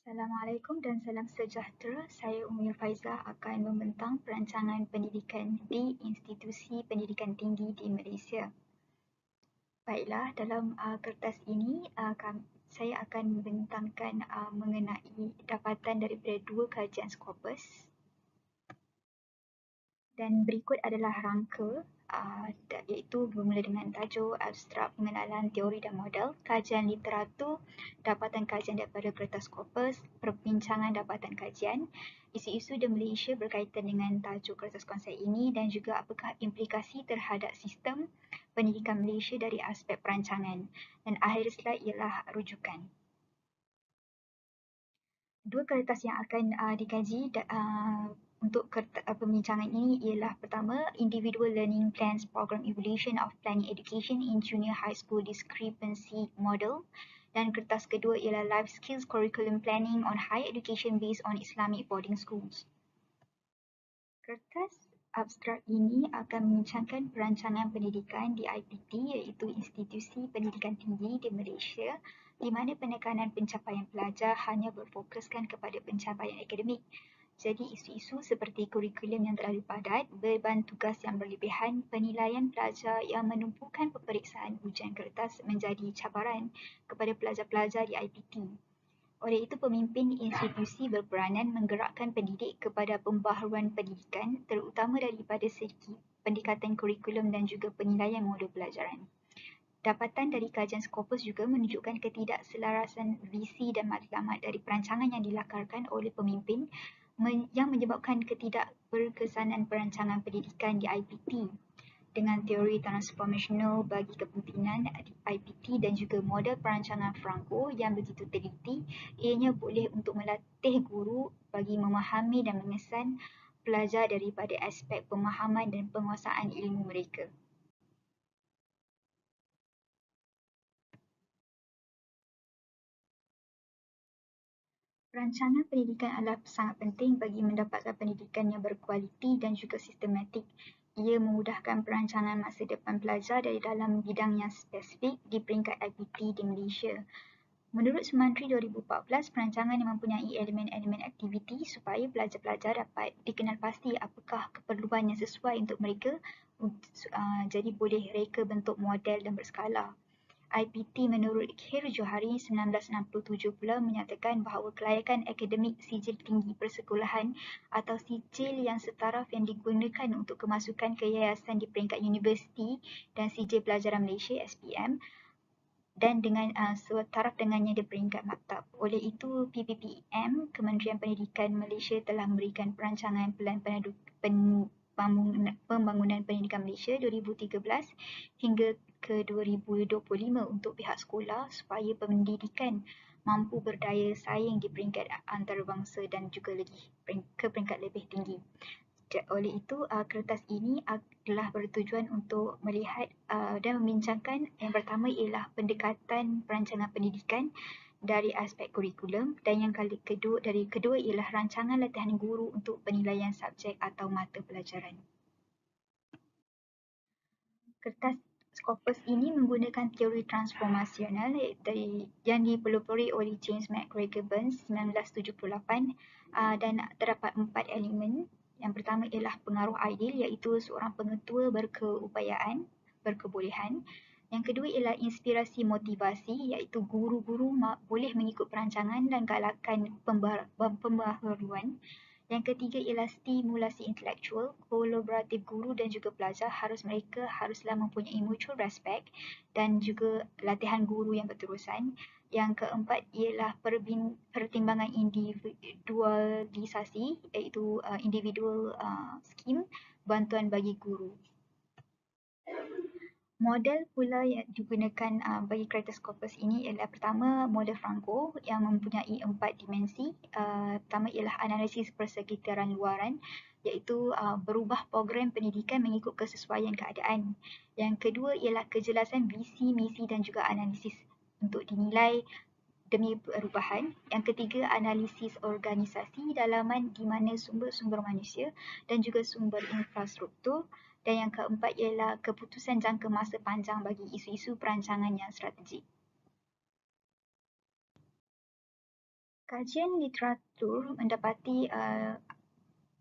Assalamualaikum dan salam sejahtera. Saya Umi Faizah akan membentang perancangan pendidikan di institusi pendidikan tinggi di Malaysia. Baiklah, dalam kertas ini saya akan membentangkan mengenai dapatan daripada dua kajian Scopus. Dan berikut adalah rangka iaitu bermula dengan tajuk abstrak pengenalan teori dan model, kajian literatur, dapatan kajian daripada kertas Scopus, perbincangan dapatan kajian, isu-isu di Malaysia berkaitan dengan tajuk kertas konsep ini dan juga apakah implikasi terhadap sistem pendidikan Malaysia dari aspek perancangan. Dan akhir slide ialah rujukan. Dua kertas yang akan dikaji untuk pembincangan ini ialah pertama, Individual Learning Plans Program Evaluation of Planning Education in Junior High School Discrepancy Model, dan kertas kedua ialah Life Skills Curriculum Planning on Higher Education Based on Islamic Boarding Schools. Kertas abstrak ini akan membincangkan perancangan pendidikan di IPT iaitu Institusi Pendidikan Tinggi di Malaysia, di mana penekanan pencapaian pelajar hanya berfokuskan kepada pencapaian akademik. Jadi isu-isu seperti kurikulum yang terlalu padat, beban tugas yang berlebihan, penilaian pelajar yang menumpukan peperiksaan ujian kertas menjadi cabaran kepada pelajar-pelajar di IPT. Oleh itu, pemimpin institusi berperanan menggerakkan pendidik kepada pembaharuan pendidikan, terutama daripada segi pendekatan kurikulum dan juga penilaian modul pelajaran. Dapatan dari kajian Scopus juga menunjukkan ketidakselarasan visi dan matlamat dari perancangan yang dilakarkan oleh pemimpin yang menyebabkan ketidakberkesanan perancangan pendidikan di IPT dengan teori transformational bagi kepimpinan IPT dan juga model perancangan Franco yang begitu teliti, ianya boleh untuk melatih guru bagi memahami dan mengesan pelajar daripada aspek pemahaman dan penguasaan ilmu mereka. Perancangan pendidikan adalah sangat penting bagi mendapatkan pendidikan yang berkualiti dan juga sistematik. Ia memudahkan perancangan masa depan pelajar dari dalam bidang yang spesifik di peringkat IPT di Malaysia. Menurut Sumantri 2014, perancangan yang mempunyai elemen-elemen aktiviti supaya pelajar-pelajar dapat dikenal pasti apakah keperluan yang sesuai untuk mereka, jadi boleh reka bentuk model dan berskala. IPT menurut Khair Johari 1967 pula menyatakan bahawa kelayakan akademik sijil tinggi persekolahan atau sijil yang setaraf yang digunakan untuk kemasukan ke yayasan di peringkat universiti dan sijil pelajaran Malaysia SPM dan dengan setaraf dengannya di peringkat maktab. Oleh itu, PPPM, Kementerian Pendidikan Malaysia telah memberikan perancangan Pelan Pembangunan Pendidikan Malaysia 2013 hingga ke 2025 untuk pihak sekolah supaya pendidikan mampu berdaya saing di peringkat antarabangsa dan juga lagi ke peringkat lebih tinggi. Oleh itu, kertas ini telah bertujuan untuk melihat dan membincangkan yang pertama ialah pendekatan perancangan pendidikan dari aspek kurikulum dan yang kedua ialah rancangan latihan guru untuk penilaian subjek atau mata pelajaran. Kertas Scopus ini menggunakan teori transformasional yang dipelopori oleh James McGregor Burns 1978 dan terdapat 4 elemen. Yang pertama ialah pengaruh ideal iaitu seorang pengetua berkebolehan. Yang kedua ialah inspirasi motivasi iaitu guru-guru boleh mengikut perancangan dan galakan pembaharuan. Yang ketiga ialah stimulasi intelektual, kolaboratif guru dan juga pelajar mereka haruslah mempunyai mutual respect dan juga latihan guru yang berterusan. Yang keempat ialah pertimbangan individualisasi iaitu individual scheme, bantuan bagi guru. Model pula yang digunakan bagi kertas Scopus ini ialah pertama model Franco yang mempunyai 4 dimensi. Pertama ialah analisis persekitaran luaran iaitu berubah program pendidikan mengikut kesesuaian keadaan. Yang kedua ialah kejelasan visi, misi dan juga analisis untuk dinilai demi perubahan. Yang ketiga, analisis organisasi dalaman di mana sumber-sumber manusia dan juga sumber infrastruktur. Dan yang keempat ialah keputusan jangka masa panjang bagi isu-isu perancangan yang strategik. Kajian literatur mendapati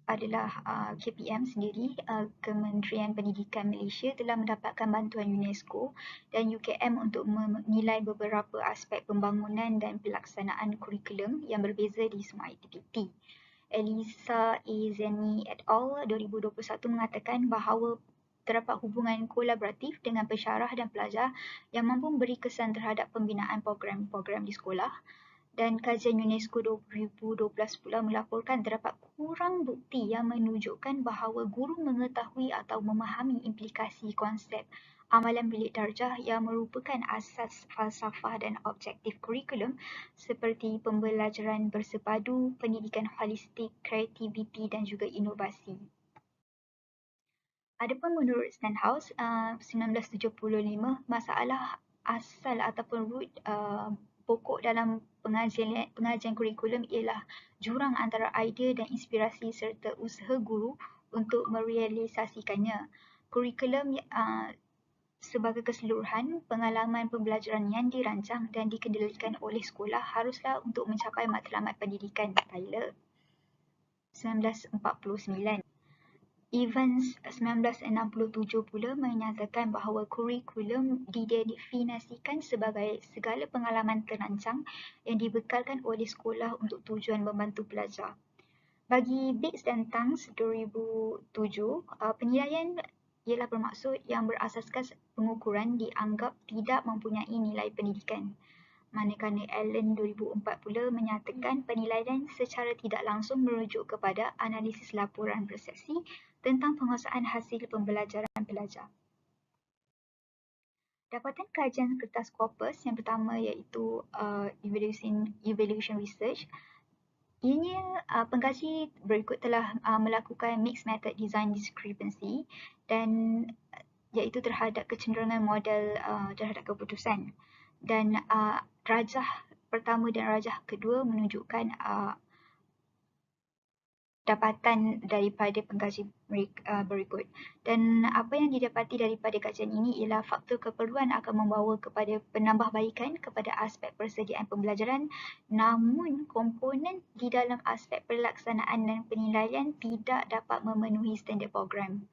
adalah KPM sendiri, Kementerian Pendidikan Malaysia telah mendapatkan bantuan UNESCO dan UKM untuk menilai beberapa aspek pembangunan dan pelaksanaan kurikulum yang berbeza di semua aktiviti. Elisa A. Zeni et al. 2021 mengatakan bahawa terdapat hubungan kolaboratif dengan pensyarah dan pelajar yang mampu memberi kesan terhadap pembinaan program-program di sekolah. Dan kajian UNESCO 2012 pula melaporkan terdapat kurang bukti yang menunjukkan bahawa guru mengetahui atau memahami implikasi konsep amalan bilik darjah yang merupakan asas falsafah dan objektif kurikulum seperti pembelajaran bersepadu, pendidikan holistik, kreativiti dan juga inovasi. Adapun menurut Stenhouse, 1975, masalah asal ataupun root pokok dalam pengajian kurikulum ialah jurang antara idea dan inspirasi serta usaha guru untuk merealisasikannya. Kurikulum sebagai keseluruhan, pengalaman pembelajaran yang dirancang dan dikendalikan oleh sekolah haruslah untuk mencapai matlamat pendidikan. Tyler, 1949. Evans 1967 pula menyatakan bahawa kurikulum didefinisikan sebagai segala pengalaman terancang yang dibekalkan oleh sekolah untuk tujuan membantu pelajar. Bagi Biggs dan Tangs 2007, penilaian ialah bermaksud yang berasaskan pengukuran dianggap tidak mempunyai nilai pendidikan. Manakala Allen 2004 pula menyatakan penilaian secara tidak langsung merujuk kepada analisis laporan persepsi tentang penguasaan hasil pembelajaran pelajar. Dapatan kajian kertas Scopus yang pertama iaitu evaluation research. Ianya pengkaji berikut telah melakukan mixed method design discrepancy dan iaitu terhadap kecenderungan model terhadap keputusan. Dan rajah pertama dan rajah kedua menunjukkan dapatan daripada pengkaji berikut. Dan apa yang didapati daripada kajian ini ialah faktor keperluan akan membawa kepada penambahbaikan kepada aspek persediaan pembelajaran, namun komponen di dalam aspek pelaksanaan dan penilaian tidak dapat memenuhi standard program.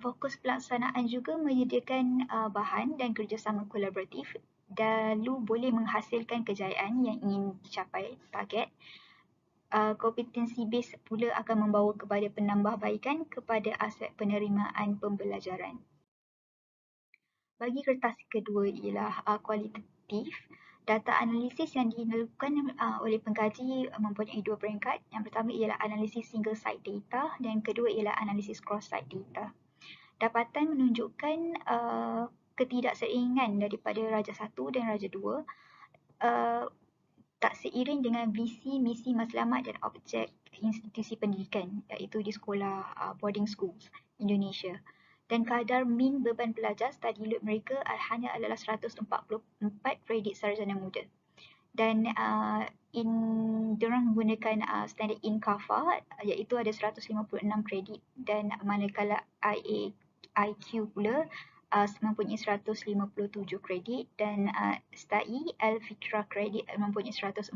Fokus pelaksanaan juga menyediakan bahan dan kerjasama kolaboratif lalu boleh menghasilkan kejayaan yang ingin dicapai target. Kompetensi base pula akan membawa kepada penambahbaikan kepada aspek penerimaan pembelajaran. Bagi kertas kedua ialah kualitatif. Data analisis yang dilakukan oleh pengkaji mempunyai dua peringkat. Yang pertama ialah analisis single site data dan kedua ialah analisis cross site data. Dapatan menunjukkan ketidakseiringan daripada Raja 1 dan Raja 2 tak seiring dengan visi, misi, matlamat dan objek institusi pendidikan iaitu di sekolah boarding schools Indonesia. Dan kadar min beban pelajar study load mereka hanya adalah 144 kredit sarjana muda. Dan diorang menggunakan standard INCAFA iaitu ada 156 kredit dan manakala IAIQ pula mempunyai 157 kredit dan STAI Al-Fitra kredit mempunyai 144.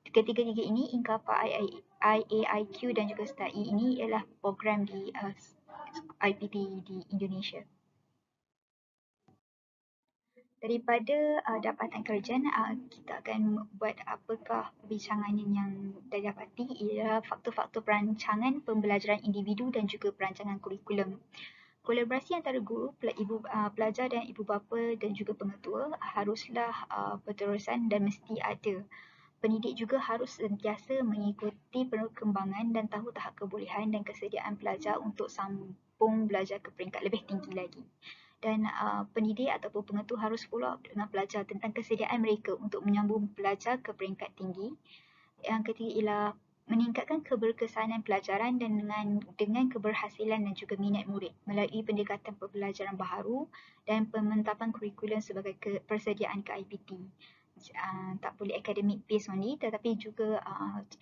Ketiga-tiga ini INCAFA, IAIQ dan juga STAI ini ialah program di IPT di Indonesia. Daripada dapatan kerjaan, kita akan buat apakah perbincangan yang didapati ialah faktor-faktor perancangan pembelajaran individu dan juga perancangan kurikulum. Kolaborasi antara guru, pelajar dan ibu bapa dan juga pengetua haruslah berterusan dan mesti ada. Pendidik juga harus sentiasa mengikuti perkembangan dan tahu tahap kebolehan dan kesediaan pelajar untuk sambung belajar ke peringkat lebih tinggi lagi. Dan pendidik ataupun pengetua harus follow up dengan pelajar tentang kesediaan mereka untuk menyambung belajar ke peringkat tinggi. Yang ketiga ialah meningkatkan keberkesanan pelajaran dan dengan keberhasilan dan juga minat murid melalui pendekatan pembelajaran baharu dan pementapan kurikulum sebagai persediaan ke IPT. Tak boleh academic based only tetapi juga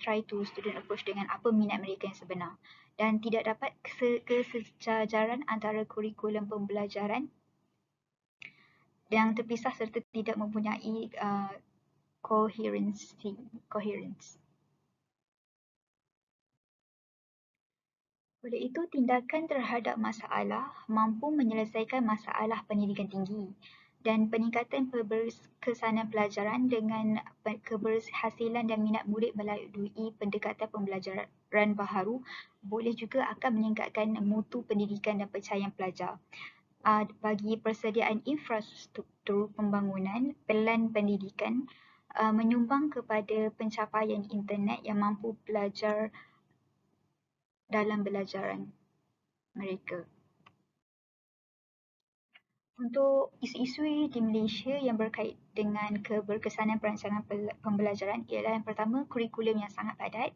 try to student approach dengan apa minat mereka yang sebenar dan tidak dapat kesejajaran antara kurikulum pembelajaran yang terpisah serta tidak mempunyai coherence. Oleh itu, tindakan terhadap masalah mampu menyelesaikan masalah pendidikan tinggi dan peningkatan keberkesanan pelajaran dengan keberhasilan dan minat murid melalui pendekatan pembelajaran baharu boleh juga akan meningkatkan mutu pendidikan dan pencapaian pelajar. Bagi persediaan infrastruktur pembangunan pelan pendidikan menyumbang kepada pencapaian internet yang mampu pelajar dalam belajaran mereka. Untuk isu-isu di Malaysia yang berkait dengan keberkesanan perancangan pembelajaran ialah yang pertama, kurikulum yang sangat padat.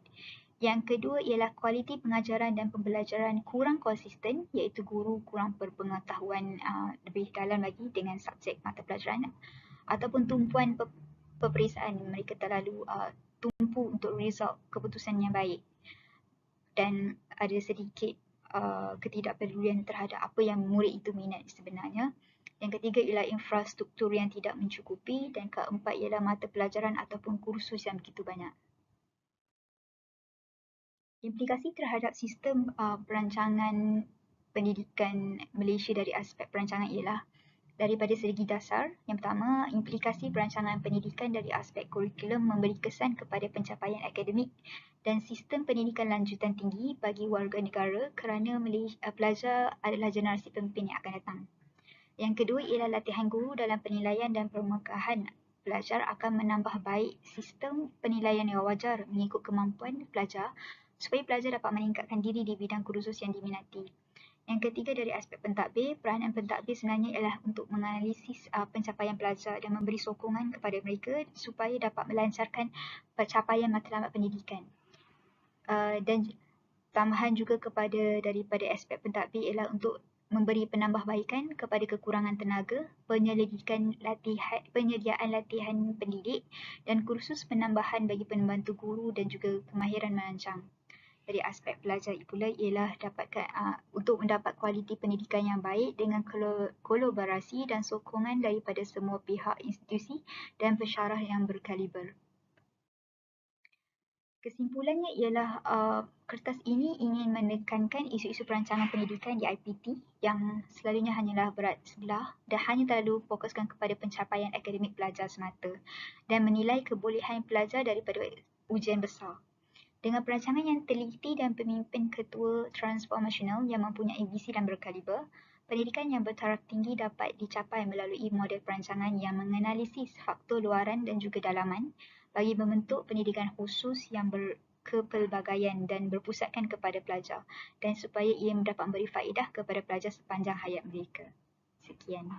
Yang kedua ialah kualiti pengajaran dan pembelajaran kurang konsisten, iaitu guru kurang berpengetahuan lebih dalam lagi dengan subjek mata pelajaran, ataupun tumpuan peperiksaan, mereka terlalu tumpu untuk result keputusan yang baik dan ada sedikit ketidakpedulian terhadap apa yang murid itu minat sebenarnya. Yang ketiga ialah infrastruktur yang tidak mencukupi dan keempat ialah mata pelajaran ataupun kursus yang begitu banyak. Implikasi terhadap sistem perancangan pendidikan Malaysia dari aspek perancangan ialah daripada segi dasar. Yang pertama, implikasi perancangan pendidikan dari aspek kurikulum memberi kesan kepada pencapaian akademik dan sistem pendidikan lanjutan tinggi bagi warga negara kerana pelajar adalah generasi pemimpin yang akan datang. Yang kedua ialah latihan guru dalam penilaian dan permukaan pelajar akan menambah baik sistem penilaian yang wajar mengikut kemampuan pelajar supaya pelajar dapat meningkatkan diri di bidang kursus yang diminati. Yang ketiga dari aspek pentadbir, peranan pentadbir sebenarnya ialah untuk menganalisis pencapaian pelajar dan memberi sokongan kepada mereka supaya dapat melancarkan pencapaian matlamat pendidikan. Dan tambahan juga daripada aspek pentadbir ialah untuk memberi penambahbaikan kepada kekurangan tenaga, penyediaan latihan pendidik dan kursus penambahan bagi pembantu guru dan juga kemahiran merancang. Dari aspek pelajar pula ialah untuk mendapat kualiti pendidikan yang baik dengan kolaborasi dan sokongan daripada semua pihak, institusi dan pensyarah yang berkaliber. Kesimpulannya ialah kertas ini ingin menekankan isu-isu perancangan pendidikan di IPT yang selalunya hanyalah berat sebelah dan hanya terlalu fokuskan kepada pencapaian akademik pelajar semata dan menilai kebolehan pelajar daripada ujian besar. Dengan perancangan yang teliti dan pemimpin ketua transformasional yang mempunyai visi dan berkaliber, pendidikan yang bertaraf tinggi dapat dicapai melalui model perancangan yang menganalisis faktor luaran dan juga dalaman bagi membentuk pendidikan khusus yang berkepelbagaian dan berpusatkan kepada pelajar dan supaya ia dapat memberi faedah kepada pelajar sepanjang hayat mereka. Sekian.